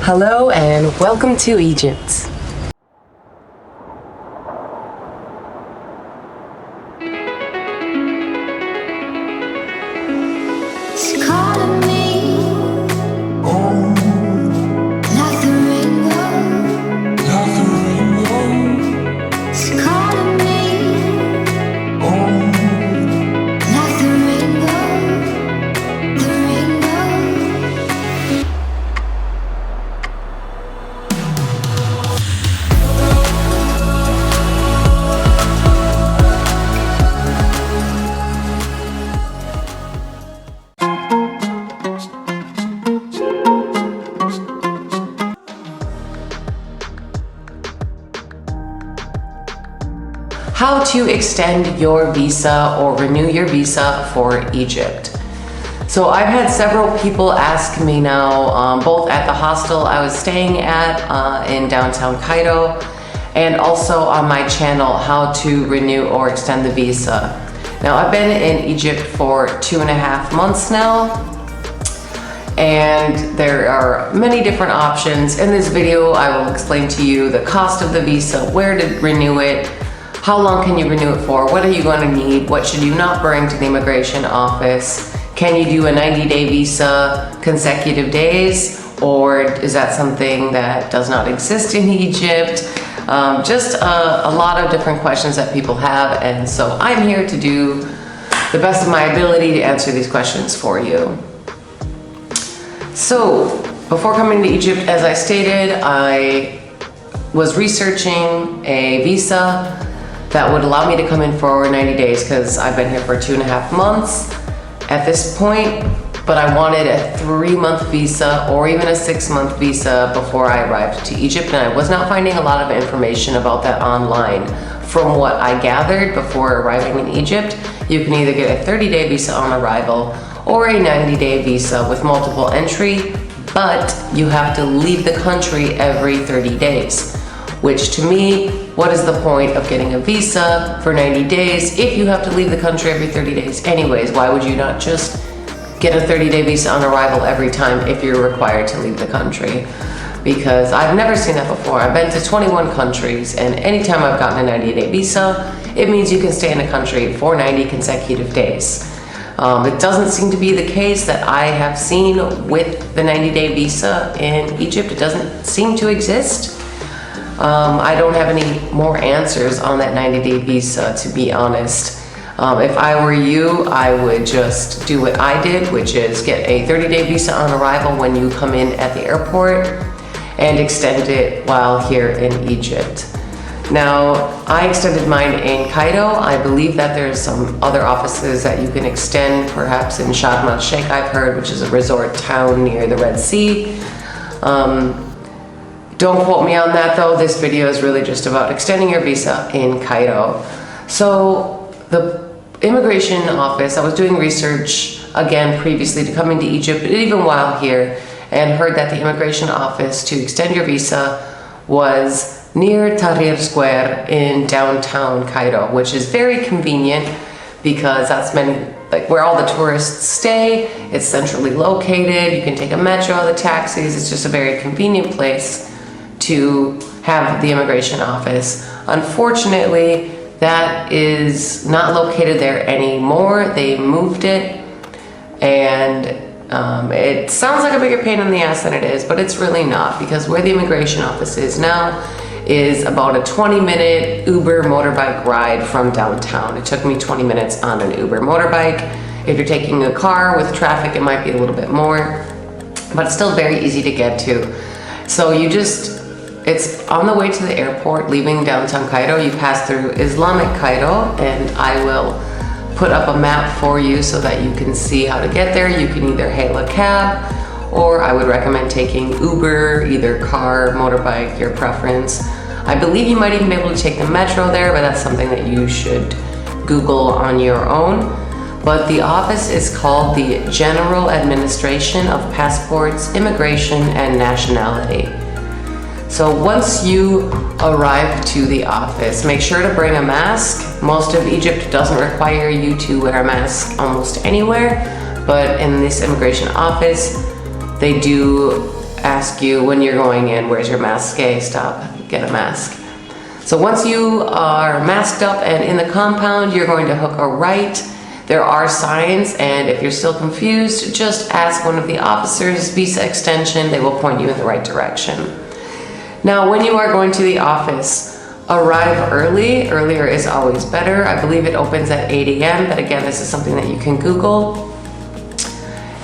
Hello and welcome to Egypt. How to extend your visa or renew your visa for Egypt. So I've had several people ask me now, both at the hostel I was staying at in downtown Cairo, and also on my channel, how to renew or extend the visa. Now I've been in Egypt for 2.5 months now, and there are many different options. In this video, I will explain to you the cost of the visa, where to renew it, how long can you renew it for, what are you going to need, what should you not bring to the immigration office, can you do a 90-day visa consecutive days, or is that something that does not exist in Egypt? Just a lot of different questions that people have, and so I'm here to do the best of my ability to answer these questions for you. So before coming to Egypt, as I stated, I was researching a visa that would allow me to come in for 90 days because I've been here for 2.5 months at this point, but I wanted a 3-month visa or even a 6-month visa before I arrived to Egypt, and I was not finding a lot of information about that online. From what I gathered before arriving in Egypt, you can either get a 30-day visa on arrival or a 90-day visa with multiple entry, but you have to leave the country every 30 days. Which to me, what is the point of getting a visa for 90 days if you have to leave the country every 30 days anyways? Why would you not just get a 30-day visa on arrival every time if you're required to leave the country? Because I've never seen that before. I've been to 21 countries, and anytime I've gotten a 90-day visa, it means you can stay in a country for 90 consecutive days. It doesn't seem to be the case that I have seen with the 90-day visa in Egypt. It doesn't seem to exist. I don't have any more answers on that 90-day visa, to be honest. If I were you, I would just do what I did, which is get a 30-day visa on arrival when you come in at the airport and extend it while here in Egypt. Now, I extended mine in Cairo. I believe that there's some other offices that you can extend, perhaps in Sharm el-Sheikh, I've heard, which is a resort town near the Red Sea. Don't quote me on that though. This video is really just about extending your visa in Cairo. So the immigration office, I was doing research again previously to come into Egypt, but even while here, and heard that the immigration office to extend your visa was near Tahrir Square in downtown Cairo, which is very convenient because that's where all the tourists stay. It's centrally located. You can take a metro, the taxis. It's just a very convenient place to have the immigration office. Unfortunately, that is not located there anymore. They moved it, and it sounds like a bigger pain in the ass than it is, but it's really not, because where the immigration office is now is about a 20-minute Uber motorbike ride from downtown. It took me 20 minutes on an Uber motorbike. If you're taking a car with traffic, it might be a little bit more, but it's still very easy to get to. So it's on the way to the airport, leaving downtown Cairo. You pass through Islamic Cairo, and I will put up a map for you so that you can see how to get there. You can either hail a cab, or I would recommend taking Uber, either car, motorbike, your preference. I believe you might even be able to take the metro there, but that's something that you should Google on your own. But the office is called the General Administration of Passports, Immigration, and Nationality. So once you arrive to the office, make sure to bring a mask. Most of Egypt doesn't require you to wear a mask almost anywhere, but in this immigration office, they do ask you when you're going in, where's your mask? Okay, stop, get a mask. So once you are masked up and in the compound, you're going to hook a right. There are signs, and if you're still confused, just ask one of the officers, visa extension, they will point you in the right direction. Now, when you are going to the office, arrive early. Earlier is always better. I believe it opens at 8 a.m., but again, this is something that you can Google.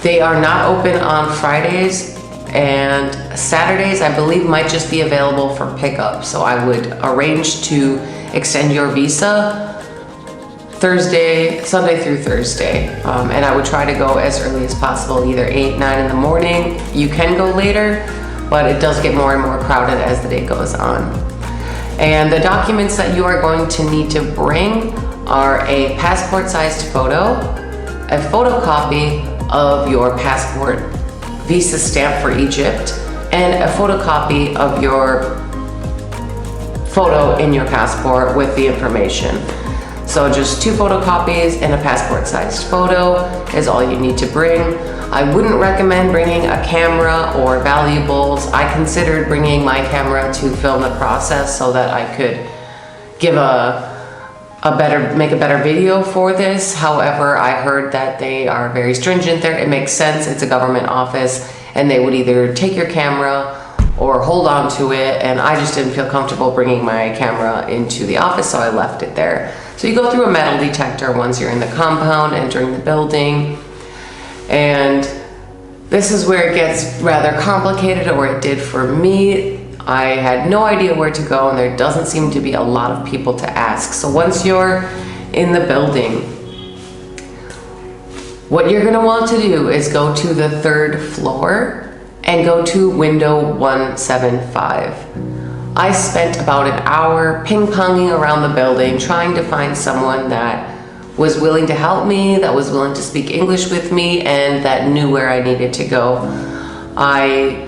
They are not open on Fridays, and Saturdays, I believe, might just be available for pickup. So I would arrange to extend your visa Sunday through Thursday. And I would try to go as early as possible, either 8, 9 in the morning. You can go later, but it does get more and more crowded as the day goes on. And the documents that you are going to need to bring are a passport-sized photo, a photocopy of your passport visa stamp for Egypt, and a photocopy of your photo in your passport with the information. So just 2 photocopies and a passport-sized photo is all you need to bring. I wouldn't recommend bringing a camera or valuables. I considered bringing my camera to film the process so that I could give make a better video for this. However, I heard that they are very stringent there. It makes sense, it's a government office, and they would either take your camera or hold on to it, and I just didn't feel comfortable bringing my camera into the office, so I left it there. So you go through a metal detector once you're in the compound, entering the building, and this is where it gets rather complicated, or it did for me. I had no idea where to go, and there doesn't seem to be a lot of people to ask. So once you're in the building, what you're gonna want to do is go to the 3rd floor and go to window 175. I spent about an hour ping-ponging around the building trying to find someone that was willing to help me, that was willing to speak English with me, and that knew where I needed to go. I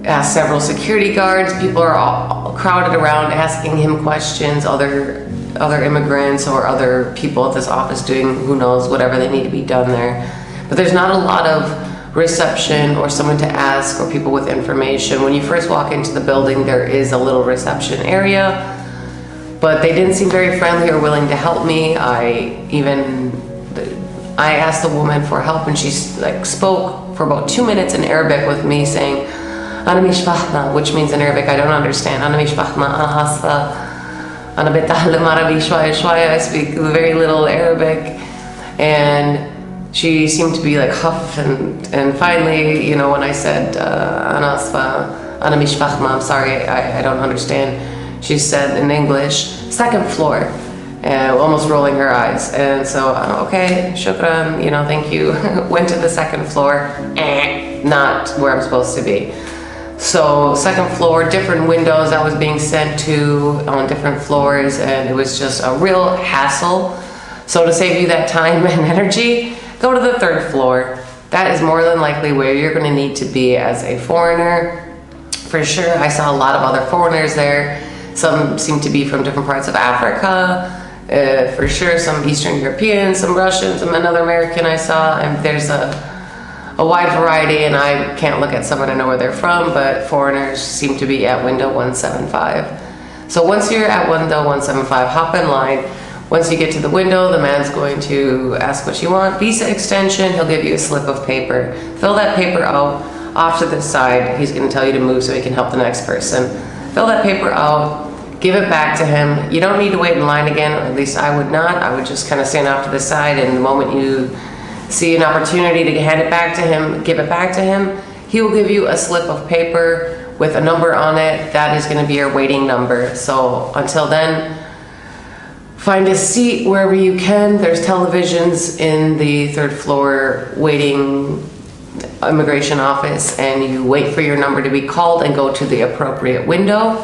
asked several security guards. People are all crowded around asking him questions, other immigrants or other people at this office doing who knows whatever they need to be done there. But there's not a lot of reception or someone to ask or people with information. When you first walk into the building, there is a little reception area, but they didn't seem very friendly or willing to help me. I asked the woman for help, and she spoke for about 2 minutes in Arabic with me, saying "Ana mish fahma," which means in Arabic, I don't understand. "Ana mish fahma, ana hasfa, ana beta'allam Arabi shwaya shwaya." I speak very little Arabic, and she seemed to be huffed, and finally, when I said "Ana asfa, ana mish fahma," I'm sorry, I don't understand, she said in English, "2nd floor," almost rolling her eyes. And so, okay, shukran, thank you. Went to the 2nd floor, not where I'm supposed to be. So 2nd floor, different windows I was being sent to on different floors, and it was just a real hassle. So to save you that time and energy, go to the 3rd floor. That is more than likely where you're going to need to be as a foreigner. For sure, I saw a lot of other foreigners there. Some seem to be from different parts of Africa. For sure, some Eastern Europeans, some Russians, and another American I saw. And there's a wide variety, and I can't look at someone to know where they're from, but foreigners seem to be at window 175. So once you're at window 175, hop in line. Once you get to the window, the man's going to ask what you want. Visa extension, he'll give you a slip of paper. Fill that paper out. Off to the side, he's going to tell you to move so he can help the next person. Fill that paper out, give it back to him. You don't need to wait in line again, or at least I would not. I would just kind of stand off to the side, and the moment you see an opportunity to hand it back to him, give it back to him. He will give you a slip of paper with a number on it. That is going to be your waiting number. So until then, find a seat wherever you can. There's televisions in the 3rd floor waiting immigration office, and you wait for your number to be called and go to the appropriate window.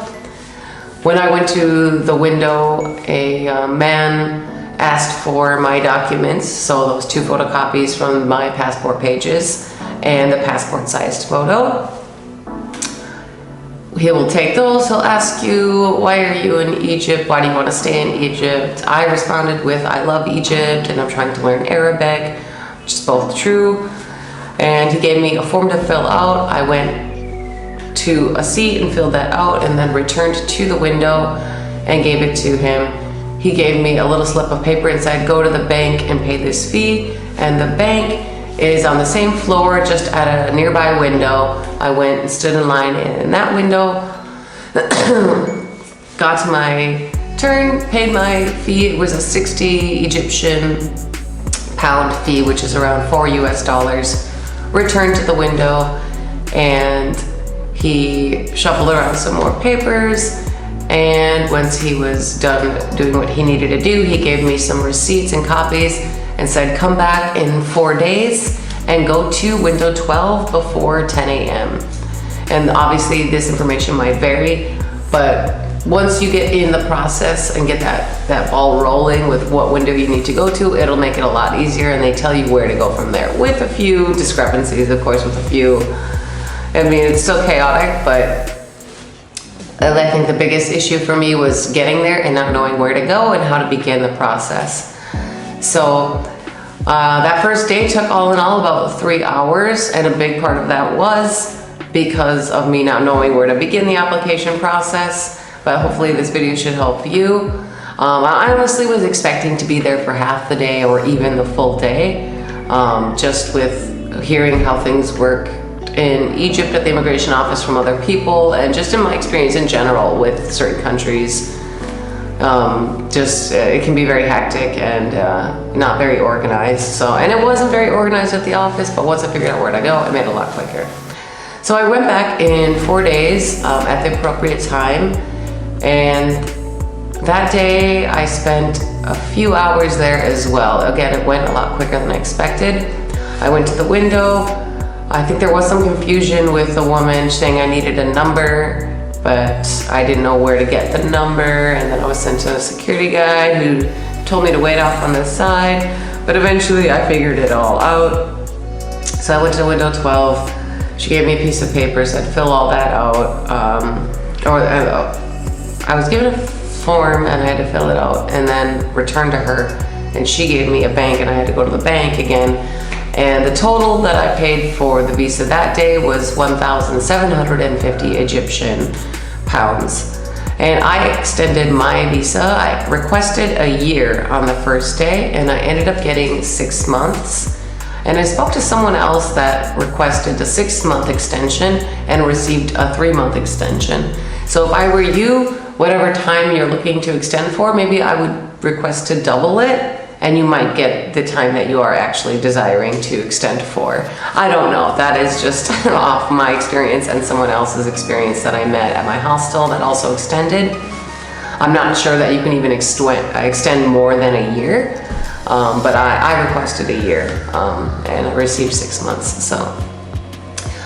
When I went to the window, a man asked for my documents, so those 2 photocopies from my passport pages and the passport-sized photo. He will take those. He'll ask you, why are you in Egypt? Why do you want to stay in Egypt? I responded with, I love Egypt and I'm trying to learn Arabic, which is both true. And he gave me a form to fill out. I went to a seat and filled that out, and then returned to the window and gave it to him. He gave me a little slip of paper and said, go to the bank and pay this fee. And the bank is on the same floor, just at a nearby window. I went and stood in line in that window, got to my turn, paid my fee. It was a 60 Egyptian pound fee, which is around $4 US. Returned to the window, and he shuffled around some more papers. And once he was done doing what he needed to do, he gave me some receipts and copies and said, come back in 4 days and go to window 12 before 10 a.m. And obviously this information might vary, but once you get in the process and get that ball rolling with what window you need to go to, it'll make it a lot easier, and they tell you where to go from there, with a few discrepancies, of course, with a few, I mean, it's still chaotic, but I think the biggest issue for me was getting there and not knowing where to go and how to begin the process. So that first day took all in all about 3 hours, and a big part of that was because of me not knowing where to begin the application process. But hopefully this video should help you. I honestly was expecting to be there for half the day or even the full day, just with hearing how things work in Egypt at the immigration office from other people, and just in my experience in general with certain countries. It can be very hectic and not very organized. So, and it wasn't very organized at the office, but once I figured out where to go, it made it a lot quicker. So I went back in 4 days at the appropriate time, and that day I spent a few hours there as well. Again, it went a lot quicker than I expected. I went to the window. I think there was some confusion with the woman saying I needed a number, but I didn't know where to get the number, and then I was sent to a security guy who told me to wait off on the side, but eventually I figured it all out. So I went to window 12. She gave me a piece of paper, said fill all that out. I was given a form and I had to fill it out and then return to her, and she gave me a bank and I had to go to the bank again. And the total that I paid for the visa that day was 1,750 Egyptian pounds. And I extended my visa. I requested a year on the first day, and I ended up getting 6 months. And I spoke to someone else that requested a 6-month extension and received a 3-month extension. So if I were you, whatever time you're looking to extend for, maybe I would request to double it, and you might get the time that you are actually desiring to extend for. I don't know, that is just off my experience and someone else's experience that I met at my hostel that also extended. I'm not sure that you can even extend more than a year, but I requested a year and I received 6 months. So,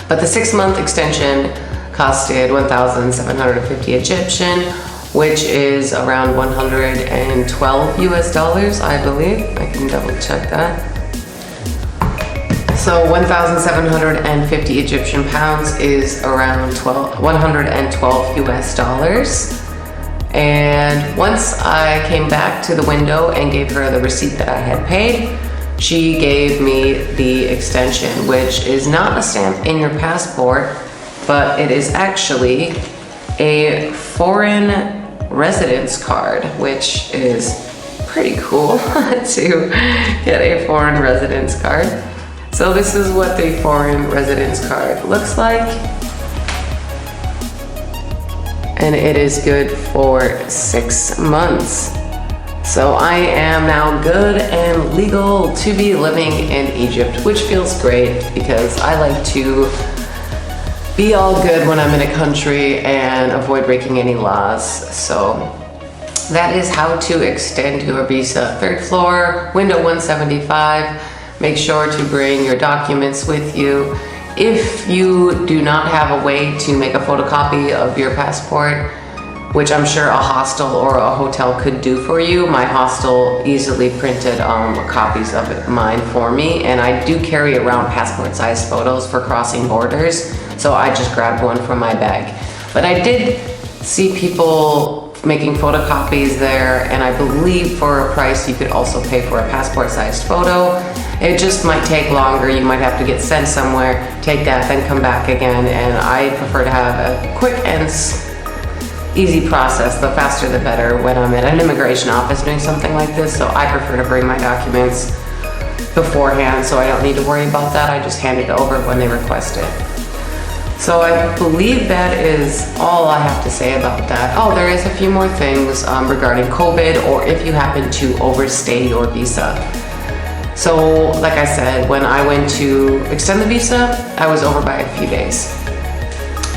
but the 6-month extension costed 1,750 Egyptian, which is around 112 US dollars, I believe. I can double check that. So 1,750 Egyptian pounds is around 112 US dollars. And once I came back to the window and gave her the receipt that I had paid, she gave me the extension, which is not a stamp in your passport, but it is actually a foreign residence card, which is pretty cool to get a foreign residence card. So this is what the foreign residence card looks like. And it is good for 6 months. So I am now good and legal to be living in Egypt, which feels great because I like to be all good when I'm in a country and avoid breaking any laws. So that is how to extend your visa. 3rd floor, window 175. Make sure to bring your documents with you. If you do not have a way to make a photocopy of your passport, which I'm sure a hostel or a hotel could do for you, my hostel easily printed copies of mine for me, and I do carry around passport-sized photos for crossing borders, so I just grabbed one from my bag. But I did see people making photocopies there, and I believe for a price you could also pay for a passport-sized photo. It just might take longer. You might have to get sent somewhere, take that, then come back again, and I prefer to have a quick and easy process. The faster the better when I'm at an immigration office doing something like this, so I prefer to bring my documents beforehand so I don't need to worry about that. I just hand it over when they request it. So I believe that is all I have to say about that. Oh, there is a few more things regarding COVID, or if you happen to overstay your visa. So like I said, when I went to extend the visa, I was over by a few days.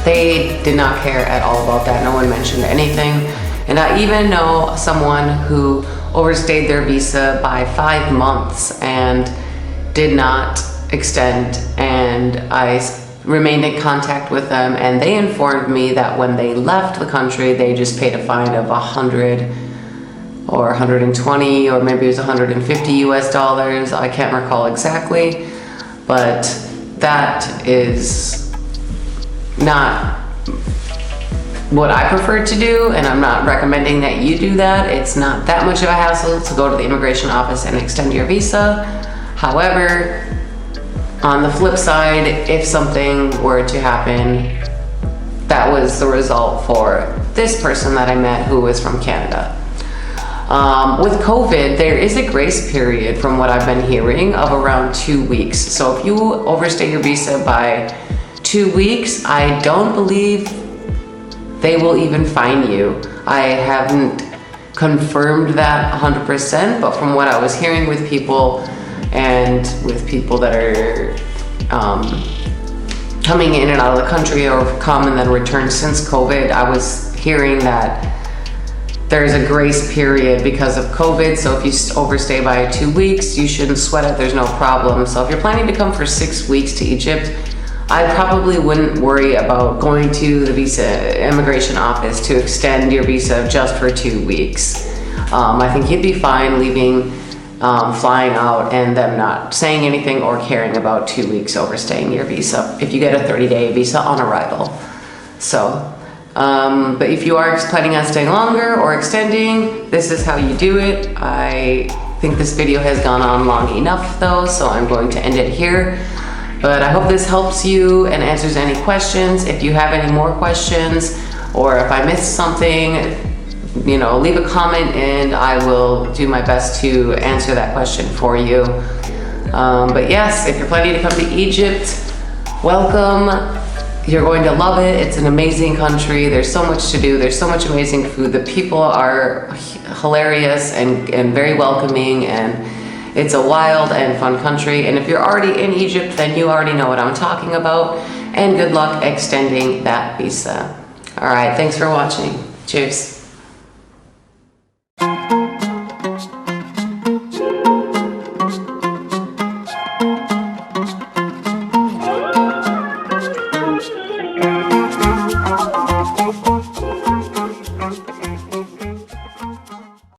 They did not care at all about that. No one mentioned anything. And I even know someone who overstayed their visa by 5 months and did not extend, and I remained in contact with them, and they informed me that when they left the country, they just paid a fine of 100 or 120, or maybe it was 150 US dollars. I can't recall exactly, but that is not what I prefer to do, and I'm not recommending that you do that. It's not that much of a hassle to go to the immigration office and extend your visa. However, on the flip side, if something were to happen, that was the result for this person that I met who was from Canada. With COVID, there is a grace period from what I've been hearing of around 2 weeks. So if you overstay your visa by 2 weeks, I don't believe they will even fine you. I haven't confirmed that 100%, but from what I was hearing with people, and with people that are coming in and out of the country or come and then return since COVID, I was hearing that there's a grace period because of COVID. So if you overstay by 2 weeks, you shouldn't sweat it, there's no problem. So if you're planning to come for 6 weeks to Egypt, I probably wouldn't worry about going to the visa immigration office to extend your visa just for 2 weeks. I think you'd be fine leaving, flying out, and them not saying anything or caring about 2 weeks overstaying your visa if you get a 30-day visa on arrival. So, but if you are planning on staying longer or extending, this is how you do it. I think this video has gone on long enough though, so I'm going to end it here. But I hope this helps you and answers any questions. If you have any more questions, or if I missed something, you know, leave a comment and I will do my best to answer that question for you. But yes, if you're planning to come to Egypt, welcome. You're going to love it. It's an amazing country. There's so much to do. There's so much amazing food. The people are hilarious and very welcoming, and it's a wild and fun country. And if you're already in Egypt, then you already know what I'm talking about. And good luck extending that visa. All right, thanks for watching. Cheers.